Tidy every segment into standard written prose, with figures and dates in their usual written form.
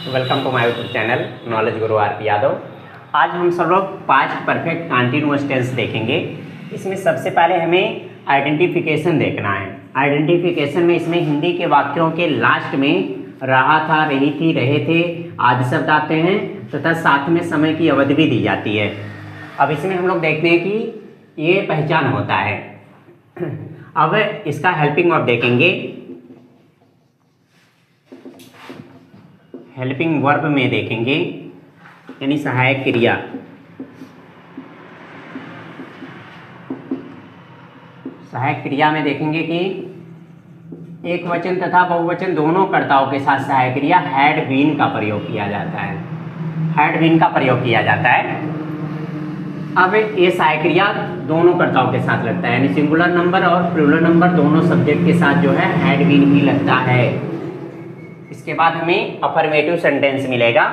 Welcome to my YouTube channel knowledge Guru RP Yadav. आज हम सब लोग पास्ट परफेक्ट कंटीन्यूअस टेंस देखेंगे। इसमें सबसे पहले हमें आइडेंटिफिकेशन देखना है। आइडेंटिफिकेशन में इसमें हिंदी के वाक्यों के लास्ट में रहा था, रही थी, रहे थे आदि शब्द आते हैं तथा साथ में समय की अवधि भी दी जाती है। अब इसमें हम लोग देखते हैं कि ये पहचान होता है। अब इसका हेल्पिंग वर्ब देखेंगे। हेल्पिंग वर्ब में देखेंगे यानी सहायक क्रिया। सहायक क्रिया में देखेंगे कि एक वचन तथा बहुवचन दोनों कर्ताओं के साथ सहायक क्रिया हैड बीन का प्रयोग किया जाता है। हैड बीन का प्रयोग किया जाता है। अब ये सहायक क्रिया दोनों कर्ताओं के साथ लगता है यानी सिंगुलर नंबर और प्लूरल नंबर दोनों सब्जेक्ट के साथ जो है हैड बीन ही लगता है। इसके बाद हमें अफर्मेटिव सेंटेंस मिलेगा।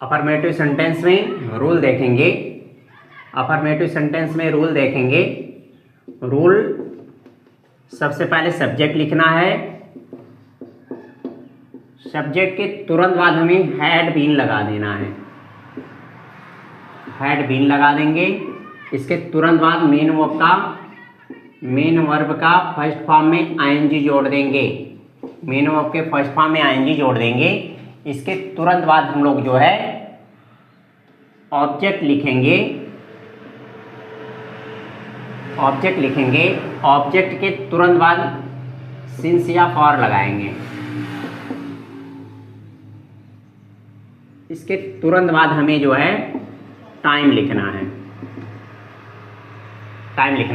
अफर्मेटिव सेंटेंस में रूल देखेंगे। अफर्मेटिव सेंटेंस में रूल देखेंगे। रूल सबसे पहले सब्जेक्ट लिखना है। सब्जेक्ट के तुरंत बाद हमें हैड बीन लगा देना है। हैड बीन लगा देंगे। इसके तुरंत बाद मेन वर्ब का फर्स्ट फॉर्म में आईएनजी जोड़ देंगे। मेन वर्ब के फर्स्ट फॉर्म में आईएनजी जोड़ देंगे। इसके तुरंत बाद हम लोग जो है ऑब्जेक्ट लिखेंगे। ऑब्जेक्ट के तुरंत बाद सिंस या फॉर लगाएंगे। इसके तुरंत बाद हमें जो है टाइम लिखना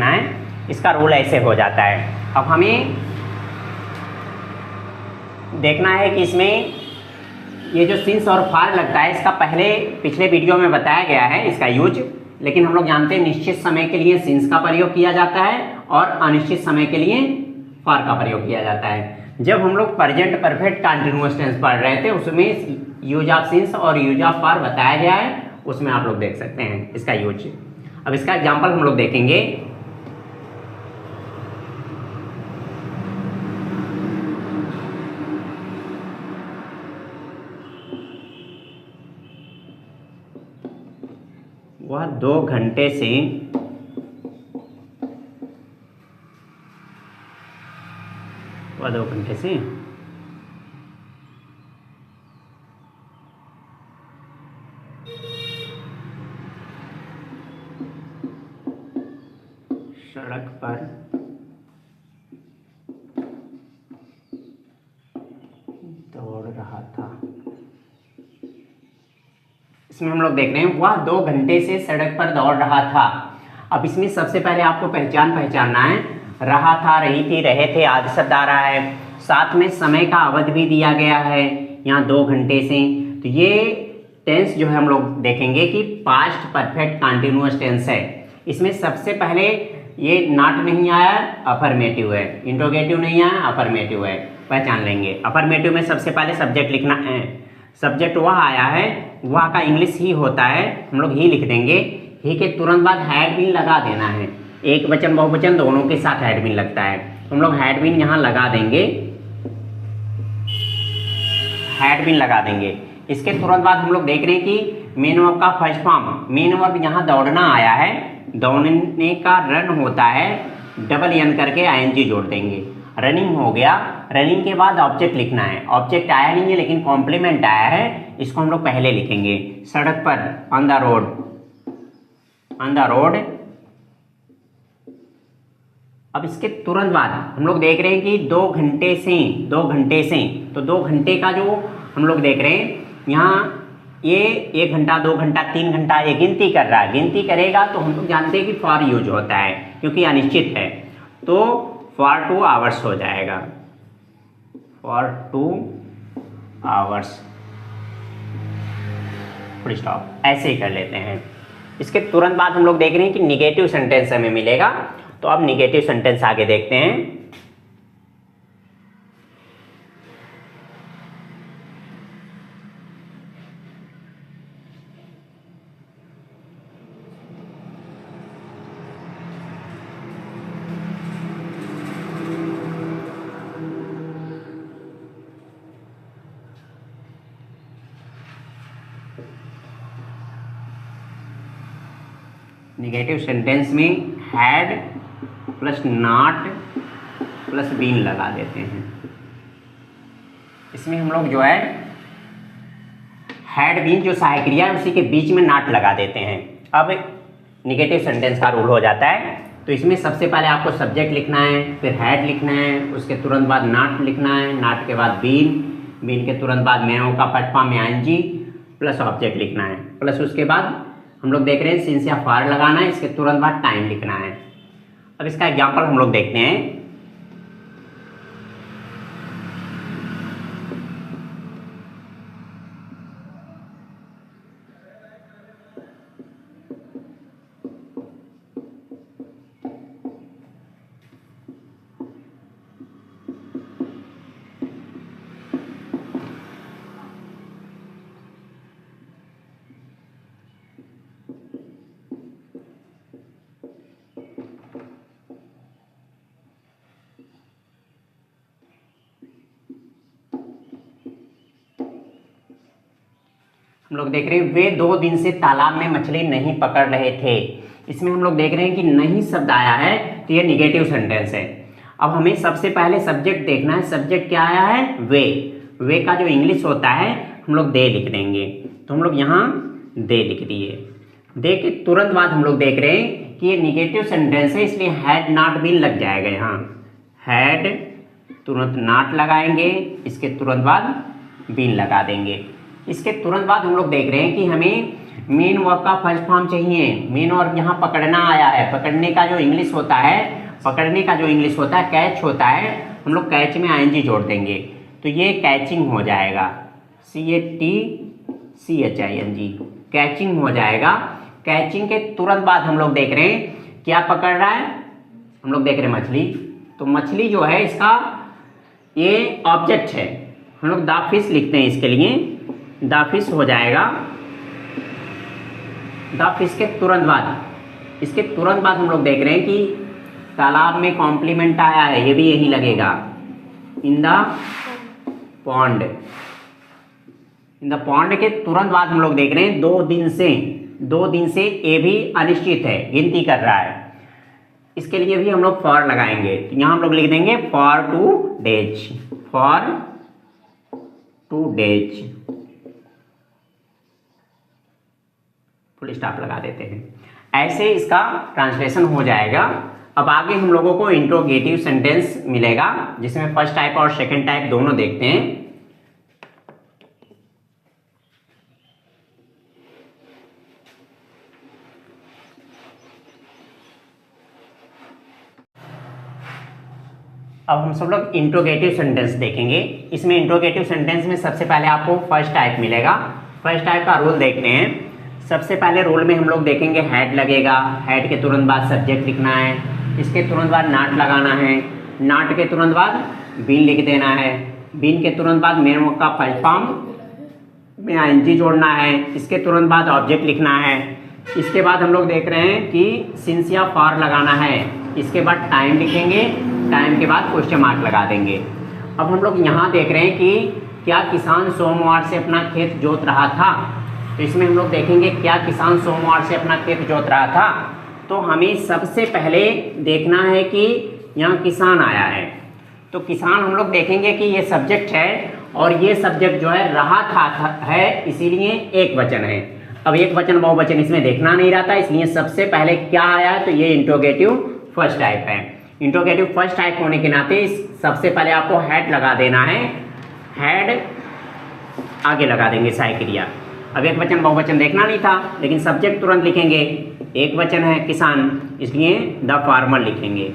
है। इसका रूल ऐसे हो जाता है। अब हमें देखना है कि इसमें ये जो सिंस और फार लगता है इसका पिछले वीडियो में बताया गया है इसका यूज। लेकिन हम लोग जानते हैं निश्चित समय के लिए सिंस का प्रयोग किया जाता है और अनिश्चित समय के लिए फार का प्रयोग किया जाता है। जब हम लोग प्रेजेंट परफेक्ट कंटीन्यूअस टेंस पढ़ रहे थे उसमें यूज ऑफ सिंस और यूज ऑफ फार बताया गया है। उसमें आप लोग देख सकते हैं इसका यूज। अब इसका एग्जाम्पल हम लोग देखेंगे। वह 2 घंटे से सड़क पर दौड़ रहा था। इसमें हम लोग देख रहे हैं वह 2 घंटे से सड़क पर दौड़ रहा था। अब इसमें सबसे पहले आपको पहचानना है। रहा था, रही थी, रहे थे आदि शब्द आ रहा है। साथ में समय का अवधि भी दिया गया है यहाँ 2 घंटे से। तो ये टेंस जो है हम लोग देखेंगे कि पास्ट परफेक्ट कंटीन्यूअस टेंस है। इसमें सबसे पहले ये नॉट नहीं आया, अफर्मेटिव है। इंट्रोगेटिव नहीं आया, अफर्मेटिव है। पहचान लेंगे। अफर्मेटिव में सबसे पहले सब्जेक्ट लिखना है। सब्जेक्ट वह आया है, वह का इंग्लिश ही होता है, हम लोग ही लिख देंगे। ही के तुरंत बाद हैड बीन लगा देना है। एक वचन बहुवचन दोनों के साथ हैड बीन लगता है। तो हम लोग हैड बीन यहाँ लगा देंगे। इसके तुरंत बाद हम लोग देख रहे हैं कि मेन वर्ब का फर्स्ट फॉर्म, मेन वर्ब यहाँ दौड़ना आया है। दौड़ने का रन होता है, डबल एन करके आईएनजी जोड़ देंगे। रनिंग हो गया। रनिंग के बाद ऑब्जेक्ट लिखना है। ऑब्जेक्ट आया नहीं है लेकिन कॉम्प्लीमेंट आया है, इसको हम लोग पहले लिखेंगे। सड़क पर, ऑन द रोड। अब इसके तुरंत बाद हम लोग देख रहे हैं कि 2 घंटे से तो 2 घंटे का जो हम लोग देख रहे हैं यहाँ ये 1 घंटा, 2 घंटा, 3 घंटा ये गिनती कर रहा है। गिनती करेगा तो हम लोग जानते हैं कि फॉर यूज होता है क्योंकि अनिश्चित है। तो फॉर 2 आवर्स हो जाएगा। फॉर 2 आवर्स, फुल स्टॉप, ऐसे ही कर लेते हैं। इसके तुरंत बाद हम लोग देख रहे हैं कि निगेटिव सेंटेंस हमें मिलेगा, तो अब निगेटिव सेंटेंस आगे देखते हैं। निगेटिव सेंटेंस में had plus not plus been लगा देते हैं। इसमें हम लोग जो है हैड बीन जो सहायक क्रिया है उसी के बीच में नॉट लगा देते हैं। अब निगेटिव सेंटेंस का रूल हो जाता है। तो इसमें सबसे पहले आपको सब्जेक्ट लिखना है, फिर हैड लिखना है, उसके तुरंत बाद नॉट लिखना है, नॉट के बाद बीन, बीन के तुरंत बाद मेनू का फर्स्ट फॉर्म में आईएनजी प्लस ऑब्जेक्ट लिखना है, प्लस उसके बाद हम लोग देख रहे हैं सिंस या फॉर लगाना है, इसके तुरंत बाद टाइम लिखना है। अब इसका एग्जांपल हम लोग देखते हैं। हम लोग देख रहे हैं वे 2 दिन से तालाब में मछली नहीं पकड़ रहे थे। इसमें हम लोग देख रहे हैं कि नहीं शब्द आया है, तो ये निगेटिव सेंटेंस है। अब हमें सबसे पहले सब्जेक्ट देखना है। सब्जेक्ट क्या आया है? वे। वे का जो इंग्लिश होता है हम लोग दे लिख देंगे, तो हम लोग यहाँ दे लिख दिए। दे के तुरंत बाद हम लोग देख रहे हैं कि ये निगेटिव सेंटेंस है, इसलिए हैड नॉट बीन लग जाएगा। यहाँ हैड तुरंत नॉट लगाएंगे, इसके तुरंत बाद बीन लगा देंगे। इसके तुरंत बाद हम लोग देख रहे हैं कि हमें मेन वर्ब का फर्स्ट फॉर्म चाहिए। मेन वर्ब यहाँ पकड़ना आया है। पकड़ने का जो इंग्लिश होता है, पकड़ने का जो इंग्लिश होता है कैच होता है, हम लोग कैच में आईएनजी जोड़ देंगे, तो ये कैचिंग हो जाएगा। CATCHING कैचिंग हो जाएगा। कैचिंग के तुरंत बाद हम लोग देख रहे हैं क्या पकड़ रहा है, हम लोग देख रहे हैं मछली। तो मछली जो है इसका ये ऑब्जेक्ट है, हम लोग द फिश लिखते हैं इसके लिए, द फिश हो जाएगा। द फिश के तुरंत बाद, इसके तुरंत बाद हम लोग देख रहे हैं कि तालाब में कॉम्प्लीमेंट आया है, ये भी यही लगेगा, in the pond. In the pond के तुरंत बाद हम लोग देख रहे हैं 2 दिन से ये भी अनिश्चित है, गिनती कर रहा है। इसके लिए भी हम लोग फॉर लगाएंगे, तो यहाँ हम लोग लिख देंगे for 2 days, for 2 days, full stop लगा देते हैं। ऐसे इसका ट्रांसलेशन हो जाएगा। अब आगे हम लोगों को इंट्रोगेटिव सेंटेंस मिलेगा, जिसमें फर्स्ट टाइप और सेकंड टाइप दोनों देखते हैं। अब हम सब लोग इंट्रोगेटिव सेंटेंस देखेंगे। इसमें इंट्रोगेटिव सेंटेंस में सबसे पहले आपको फर्स्ट टाइप मिलेगा। फर्स्ट टाइप का रूल देखते हैं। सबसे पहले रूल में हम लोग देखेंगे हैड लगेगा, हैड के तुरंत बाद सब्जेक्ट लिखना है, इसके तुरंत बाद नॉट लगाना है, नॉट के तुरंत बाद बीन लिख देना है, बीन के तुरंत बाद मेन वर्ब का फर्स्ट फॉर्म में आईएनजी जोड़ना है, इसके तुरंत बाद ऑब्जेक्ट लिखना है। इसके बाद हम लोग देख रहे हैं कि सिंस या फॉर लगाना है, इसके बाद टाइम लिखेंगे, टाइम के बाद क्वेश्चन मार्क लगा देंगे। अब हम लोग यहाँ देख रहे हैं कि क्या किसान सोमवार से अपना खेत जोत रहा था, तो इसमें हम लोग देखेंगे क्या किसान सोमवार से अपना खेत जोत रहा था। तो हमें सबसे पहले देखना है कि यहाँ किसान आया है, तो किसान हम लोग देखेंगे कि ये सब्जेक्ट है और ये सब्जेक्ट जो है रहा था है, इसीलिए एक वचन है। अब एक वचन बहुवचन इसमें देखना नहीं रहता, इसलिए सबसे पहले क्या आया है, तो ये इंट्रोगेटिव फर्स्ट टाइप है। इंट्रोगेटिव फर्स्ट टाइप होने के नाते सबसे पहले आपको हैड लगा देना है, हैड आगे लगा देंगे सहायक क्रिया। अब एक वचन बहुवचन देखना नहीं था, लेकिन सब्जेक्ट तुरंत लिखेंगे, एक वचन है किसान, इसलिए द फार्मर लिखेंगे।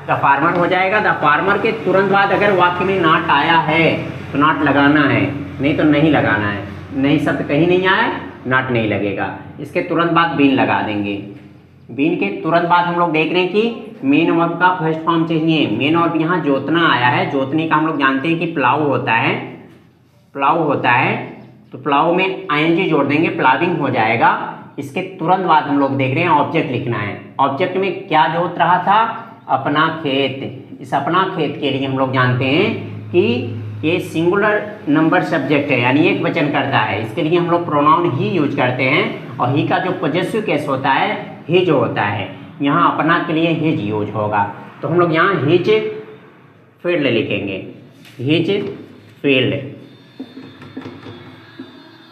द द फार्मर हो जाएगा। द फार्मर के तुरंत बाद अगर वाक्य में नॉट आया है तो नॉट लगाना है, नहीं तो नहीं लगाना है। नहीं शब्द कहीं नहीं आया, नॉट नहीं लगेगा। इसके तुरंत बाद बीन लगा देंगे। बीन के तुरंत बाद हम लोग देख रहे हैं कि मेन वर्ब का फर्स्ट फॉर्म चाहिए। मेन वर्ब यहाँ जोतना आया है। जोतने का हम लोग जानते हैं कि प्लाउ होता है, प्लाउ होता है, तो प्लाउ में आईएनजी जोड़ देंगे, प्लाविंग हो जाएगा। इसके तुरंत बाद हम लोग देख रहे हैं ऑब्जेक्ट लिखना है। ऑब्जेक्ट में क्या जोत रहा था? अपना खेत। इस अपना खेत के लिए हम लोग जानते हैं कि ये सिंगुलर नंबर सब्जेक्ट है, यानी एक वचन करता है। इसके लिए हम लोग प्रोनाउन ही यूज करते हैं, और ही का जो पॉजेसिव केस होता है हिज होता है। यहाँ अपना के लिए हिज यूज होगा, तो हम लोग यहाँ हिज फील्ड लिखेंगे। हिज फील्ड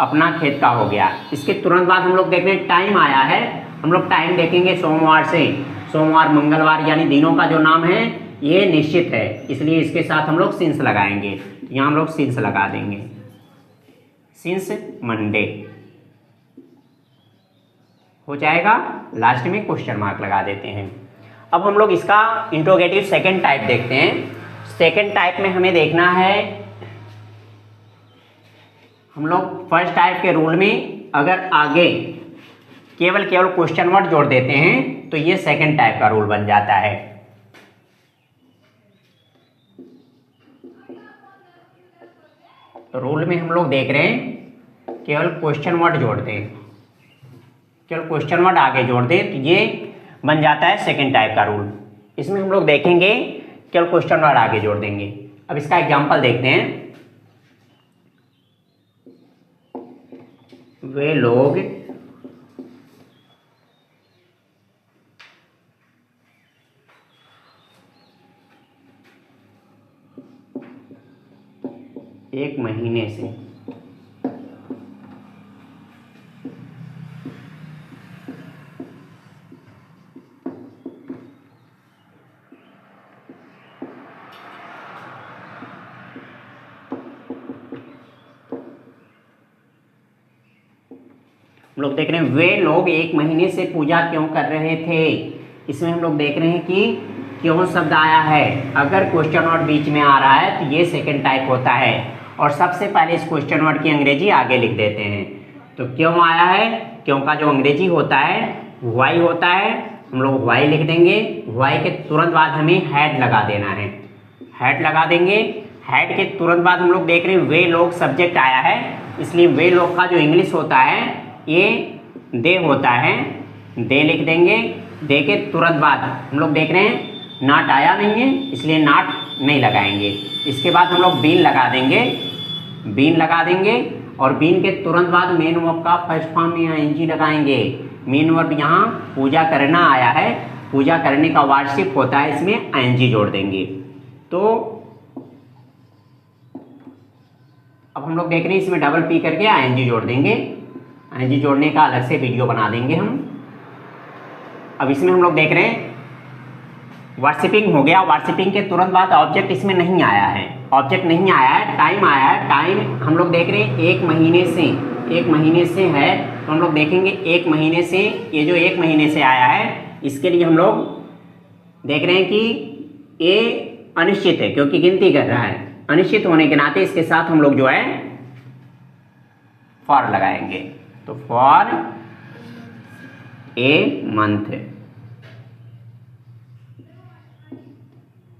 अपना खेत का हो गया। इसके तुरंत बाद हम लोग देख रहे हैं टाइम आया है। हम लोग टाइम देखेंगे सोमवार से, सोमवार मंगलवार यानी दिनों का जो नाम है ये निश्चित है, इसलिए इसके साथ हम लोग सिंस लगाएंगे। यहाँ हम लोग सिंस लगा देंगे, सिंस मंडे हो जाएगा। लास्ट में क्वेश्चन मार्क लगा देते हैं। अब हम लोग इसका इंट्रोगेटिव सेकंड टाइप देखते हैं। सेकंड टाइप में हमें देखना है, हम लोग फर्स्ट टाइप के रूल में अगर आगे केवल क्वेश्चन वर्ड जोड़ देते हैं तो ये सेकंड टाइप का रूल बन जाता है। तो रूल में हम लोग देख रहे हैं केवल क्वेश्चन वर्ड जोड़ दें, केवल क्वेश्चन वर्ड आगे जोड़ दें तो ये बन जाता है सेकंड टाइप का रूल। इसमें हम लोग देखेंगे केवल क्वेश्चन वर्ड आगे जोड़ देंगे। अब इसका एग्जांपल देखते हैं। वे लोग एक महीने से हम लोग देख रहे हैं वे लोग एक महीने से पूजा क्यों कर रहे थे। इसमें हम लोग देख रहे हैं कि क्यों शब्द आया है। अगर क्वेश्चन वर्ड बीच में आ रहा है तो ये सेकंड टाइप होता है, और सबसे पहले इस क्वेश्चन वर्ड की अंग्रेजी आगे लिख देते हैं। तो क्यों आया है, क्यों का जो अंग्रेजी होता है वाई होता है, हम लोग वाई लिख देंगे। वाई के तुरंत बाद हमें हैड लगा देना है, हैड लगा देंगे। हैड के तुरंत बाद हम लोग देख रहे हैं वे लोग सब्जेक्ट आया है, इसलिए वे लोग का जो इंग्लिश होता है ये दे होता है, दे लिख देंगे। दे के तुरंत बाद हम लोग देख रहे हैं नॉट आया नहीं है, इसलिए नॉट नहीं लगाएंगे। इसके बाद हम लोग बीन लगा देंगे, बीन लगा देंगे, और बीन के तुरंत बाद मेन वर्ब का फर्स्ट फॉर्म में आईएनजी लगाएंगे। मेन वर्ब यहाँ पूजा करना आया है, पूजा करने का वार्षिक होता है, इसमें आईएनजी जोड़ देंगे। तो अब हम लोग देख रहे हैं इसमें डबल पी करके आईएनजी जोड़ देंगे। आईएनजी जोड़ने का अलग से वीडियो बना देंगे हम। अब इसमें हम लोग देख रहे हैं वर्शिपिंग हो गया। वर्शिपिंग के तुरंत बाद ऑब्जेक्ट इसमें नहीं आया है, ऑब्जेक्ट नहीं आया है, टाइम आया है। टाइम हम लोग देख रहे हैं एक महीने से, एक महीने से है, तो हम लोग देखेंगे एक महीने से, ये जो एक महीने से आया है इसके लिए हम लोग देख रहे हैं कि ये अनिश्चित है क्योंकि गिनती कर रहा है। अनिश्चित होने के नाते इसके साथ हम लोग जो है फॉर लगाएंगे। तो फॉर ए मंथ,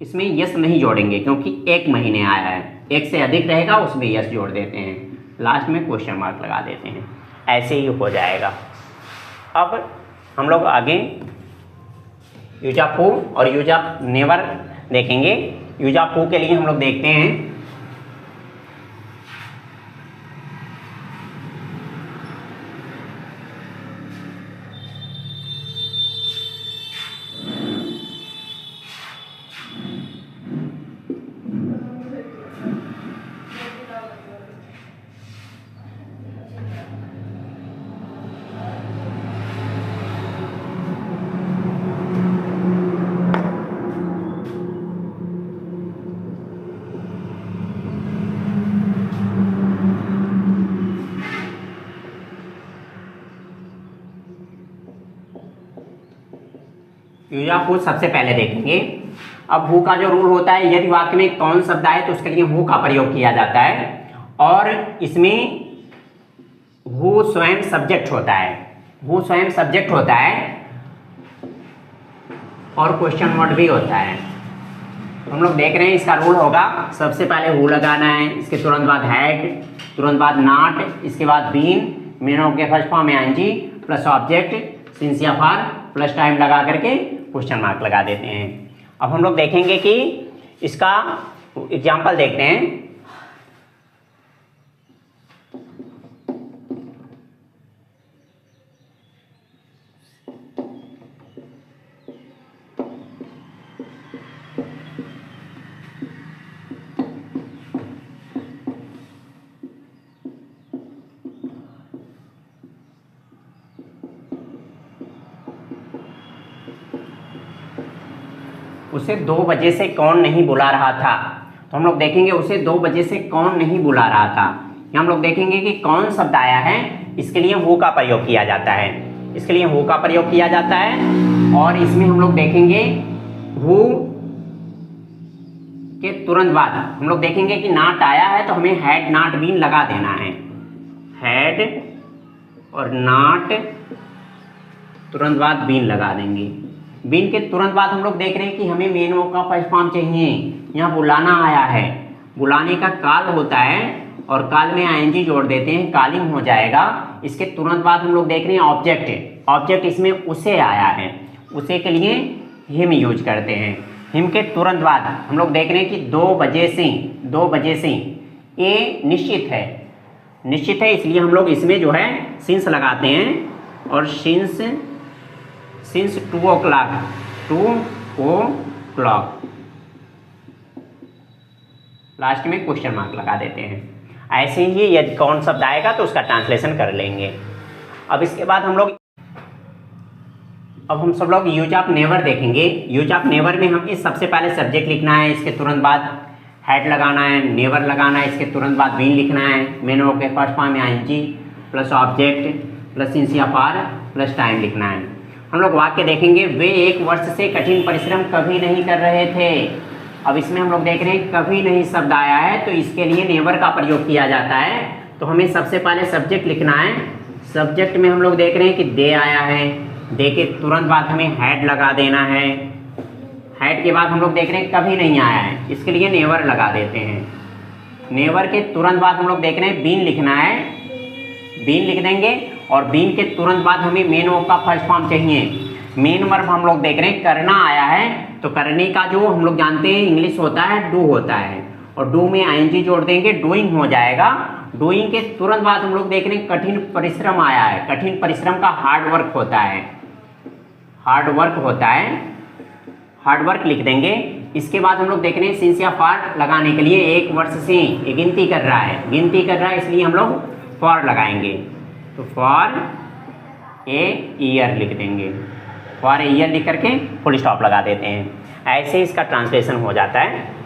इसमें यस नहीं जोड़ेंगे क्योंकि एक महीने आया है, एक से अधिक रहेगा उसमें यस जोड़ देते हैं, लास्ट में क्वेश्चन मार्क लगा देते हैं। ऐसे ही हो जाएगा। अब हम लोग आगे यूज ऑफ हू और यूज ऑफ नेवर देखेंगे। यूज ऑफ हू के लिए हम लोग देखते हैं यूज ऑफ हू सबसे पहले देखेंगे। अब हु का जो रूल होता है, यदि वाक्य में कौन शब्द आए तो उसके लिए हु का प्रयोग किया जाता है, और इसमें हु स्वयं सब्जेक्ट होता है, हु स्वयं सब्जेक्ट होता है और क्वेश्चन वर्ड भी होता है। हम लोग देख रहे हैं इसका रूल होगा, सबसे पहले हु लगाना है, इसके तुरंत बाद हैड, तुरंत बाद नॉट, इसके बाद बीन, मेन ऑफ के फर्स्ट फॉर्म में आईएनजी प्लस ऑब्जेक्ट सिंस या फॉर प्लस टाइम लगा करके क्वेश्चन मार्क लगा देते हैं। अब हम लोग देखेंगे कि इसका एग्जाम्पल देखते हैं। उसे 2 बजे से कौन नहीं बुला रहा था, तो हम लोग देखेंगे उसे 2 बजे से कौन नहीं बुला रहा था। हम लोग देखेंगे कि कौन शब्द आया है, इसके लिए हु का प्रयोग किया जाता है, इसके लिए हु का प्रयोग किया जाता है। और इसमें हम लोग देखेंगे हु के तुरंत बाद हम लोग देखेंगे कि नॉट आया है तो हमें हैड नॉट बीन लगा देना है, हैड और नॉट तुरंत बाद बीन लगा देंगे। बीन के तुरंत बाद हम लोग देख रहे हैं कि हमें मेन वर्ब का फर्स्ट फॉर्म चाहिए, यहाँ बुलाना आया है, बुलाने का काल होता है और काल में आईएनजी जोड़ देते हैं, कालिंग हो जाएगा। इसके तुरंत बाद हम लोग देख रहे हैं ऑब्जेक्ट, ऑब्जेक्ट इसमें उसे आया है, उसे के लिए हिम यूज करते हैं। हिम के तुरंत बाद हम लोग देख रहे हैं कि 2 बजे से ये निश्चित है, निश्चित है, इसलिए हम लोग इसमें जो है सिंस लगाते हैं और सिंस 2 o'clock, 2 o'clock लास्ट में क्वेश्चन मार्क लगा देते हैं। ऐसे ही यदि कौन शब्द आएगा तो उसका ट्रांसलेशन कर लेंगे। अब इसके बाद हम सब लोग यूज ऑफ नेवर देखेंगे। यूज ऑफ नेवर में हमें सबसे पहले सब्जेक्ट लिखना है, इसके तुरंत बाद हैड लगाना है, नेवर लगाना है, इसके तुरंत बाद बीन लिखना है, मेन वर्ब के फर्स्ट फॉर्म में ING plus object plus since या फॉर प्लस टाइम लिखना है। हम लोग वाक्य देखेंगे, वे 1 वर्ष से कठिन परिश्रम कभी नहीं कर रहे थे। अब इसमें हम लोग देख रहे हैं कभी नहीं शब्द आया है तो इसके लिए नेवर का प्रयोग किया जाता है। तो हमें सबसे पहले सब्जेक्ट लिखना है, सब्जेक्ट में हम लोग देख रहे हैं कि दे आया है, दे के तुरंत बाद हमें हैड लगा देना है, हैड के बाद हम लोग देख रहे हैं कभी नहीं आया है, इसके लिए नेवर लगा देते हैं। नेवर के तुरंत बाद हम लोग देख रहे हैं बीन लिखना है, बीन लिख देंगे और बीन के तुरंत बाद हमें मेन वर्ब का फर्स्ट फॉर्म चाहिए। मेन वर्ब हम लोग देख रहे हैं करना आया है तो करने का जो हम लोग जानते हैं इंग्लिश होता है डू होता है, और डू में आईएनजी जोड़ देंगे, डूइंग हो जाएगा। डूइंग के तुरंत बाद हम लोग देख रहे हैं कठिन परिश्रम आया है, कठिन परिश्रम का हार्ड वर्क होता है, हार्ड वर्क होता है, हार्ड वर्क लिख देंगे। इसके बाद हम लोग देख रहे हैं सिंस या फॉर लगाने के लिए 1 वर्ष से गिनती कर रहा है, गिनती कर रहा है, इसलिए हम लोग फॉर लगाएंगे। तो फॉर ए ईयर लिख देंगे, फॉर ए ईयर लिख करके फुल स्टॉप लगा देते हैं। ऐसे इसका ट्रांसलेशन हो जाता है।